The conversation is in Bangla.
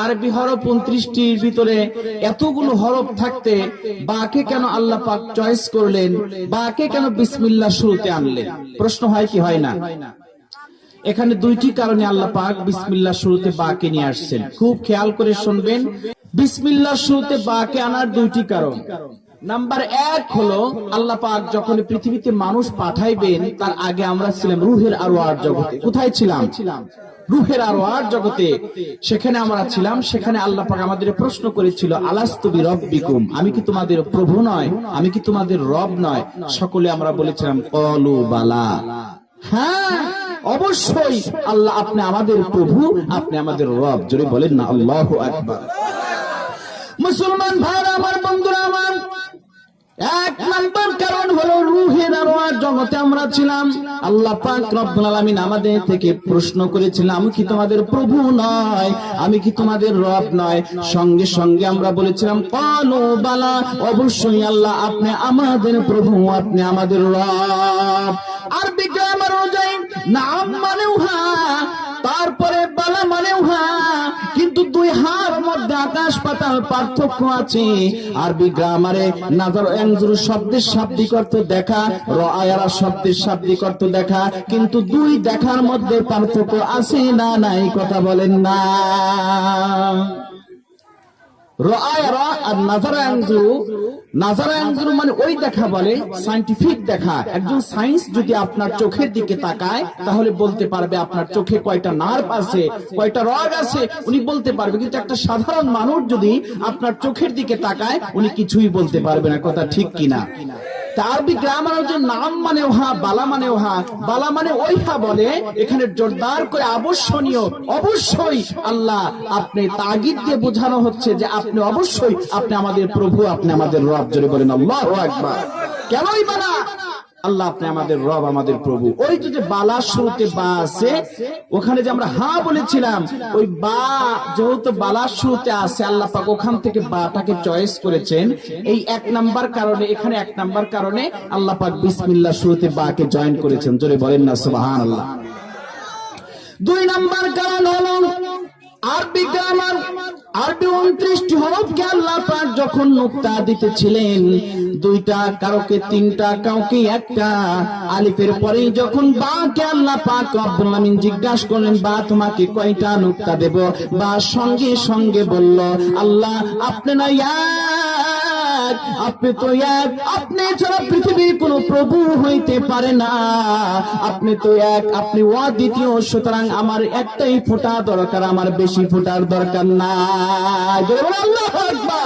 আরবি হরফ 29টির ভিতরে এতগুলো হরফ থাকতে বাকে কেন আল্লাহ পাক চয়েস করলেন, বাকে কেন বিসমিল্লাহ শুরুতে আনলেন? প্রশ্ন হয় কি হয় না? এখানে দুইটি কারণে আল্লাহ পাক বিসমিল্লাহ শুরুতে বাকে নিয়ে আসছেন। খুব খেয়াল করে শুনবেন, বিসমিল্লাহ শুরুতে বাকে আনার দুইটি কারণ। নাম্বার 1 হলো আল্লাহ পাক যখন পৃথিবীতে মানুষ পাঠাইবেন তার আগে আমরা ছিলাম রুহের আরওয়ার জগতে। কোথায় ছিলাম? রুহের আরওয়ার জগতে। সেখানে আমরা ছিলাম। সেখানে আল্লাহ পাক আমাদের প্রশ্ন করেছিল, আলাস্তু বিরব্বিকুম, আমি কি তোমাদের প্রভু নয়? আমি কি তোমাদের রব নয়? সকলে আমরা বলেছিলাম ক্বালু বালা, হ্যাঁ অবশ্যই আল্লাহ আপনি আমাদের প্রভু, আপনি আমাদের রব। জোরে বলেন না আল্লাহু আকবার। মুসলমান ভাইরা আমার, বন্ধুরা আমার, 1 নাম্বার কারণ হলো রুহের আরওয়ার জগতে আমরা ছিলাম। আল্লাহ পাক রব্বুল আলামিন আমাদের থেকে প্রশ্ন করেছিলেন, আমি কি তোমাদের প্রভু নয়? আমি কি তোমাদের রব নয়? সঙ্গে সঙ্গে আমরা বলেছিলাম ক্বালু বালা, অবশ্যই আল্লাহ আপনি আমাদের প্রভু, আপনি আমাদের রব। আরবি গ্রামার অনুযায়ী নাম মানেও হ্যাঁ, তারপরে বালা মানেও হ্যাঁ, কিন্তু দুই হার মধ্যে আকাশ পাতাল পার্থক্য আছে। আরবি গ্রামারে নাজার ইয়ানজুরু শব্দের শাব্দিক অর্থ দেখা, রাআয়া শব্দের শাব্দিক অর্থ দেখা, কিন্তু দুই দেখার মধ্যে পার্থক্য আছে না নাই? কথা বলেন না। রাআয়া আর নাজারা ইয়ানজুরু, নাজারা ইয়ানজুরু মানে ওই দেখা বলে সায়েন্টিফিক দেখা। একজন সায়েন্স যদি আপনার চোখের দিকে তাকায় তাহলে বলতে পারবে আপনার চোখে কয়টা নার্ভ আছে, কয়টা রগ আছে, উনি বলতে পারবে। কিন্তু একটা সাধারণ মানুষ যদি আপনার চোখের দিকে তাকায় উনি কিছুই বলতে পারবে না। কথা ঠিক কিনা? আরবি গ্রামার হচ্ছে নাম মানে ওহা, বালা মানে ওহা। বালা মানে ওইহা বলে, এখানে জোরদার করে আবশ্যনীয়, অবশ্যই আল্লাহ আপনি তাগিদ দিয়ে বোঝানো হচ্ছে যে আপনি অবশ্যই, আপনি আমাদের প্রভু, আপনি আমাদের রব। জোরে বলেন আল্লাহু আকবার। কেনই বালা? আল্লাহ আপনি আমাদের রব, আমাদের প্রভু। ওই যে বালা শুরুতে বা আছে, ওখানে যে আমরা হা বলেছিলাম, ওই বা যেহেতু বালা শুরুতে আছে আল্লাহ পাক ওখান থেকে বাটাকে চয়েস করেছেন। এই 1 নাম্বার কারণে, এখানে 1 নাম্বার কারণে আল্লাহ পাক বিসমিল্লাহ শুরুতে বাকে জয়েন করেছেন। জোরে বলেন না সুবহানাল্লাহ। 2 নাম্বার কারণ হলো আরবি গ্রামার, আরবি 29টি হরফকে আল্লাহ পাক যখন নুক্তা দিতেছিলেন, 2টা কাউকে 3টা কাউকে 1টা, আলিফের পরেই যখন বাকে আল্লাহ পাক রব্বুল আলামিন জিজ্ঞাসা করলেন, বা তোমাকে কয়টা নুক্তা দেব? বা সঙ্গে সঙ্গে বলল, আল্লাহ আপনি না এক, আপনি তো এক, আপনি ছাড়া পৃথিবীর কোন প্রভু হইতে পারে না, আপনি তো এক, আপনি অদ্বিতীয়, সুতরাং আমার একটাই ফোঁটা দরকার, আমার বেশি ফোঁটার দরকার নাই। আল্লাহু আকবার।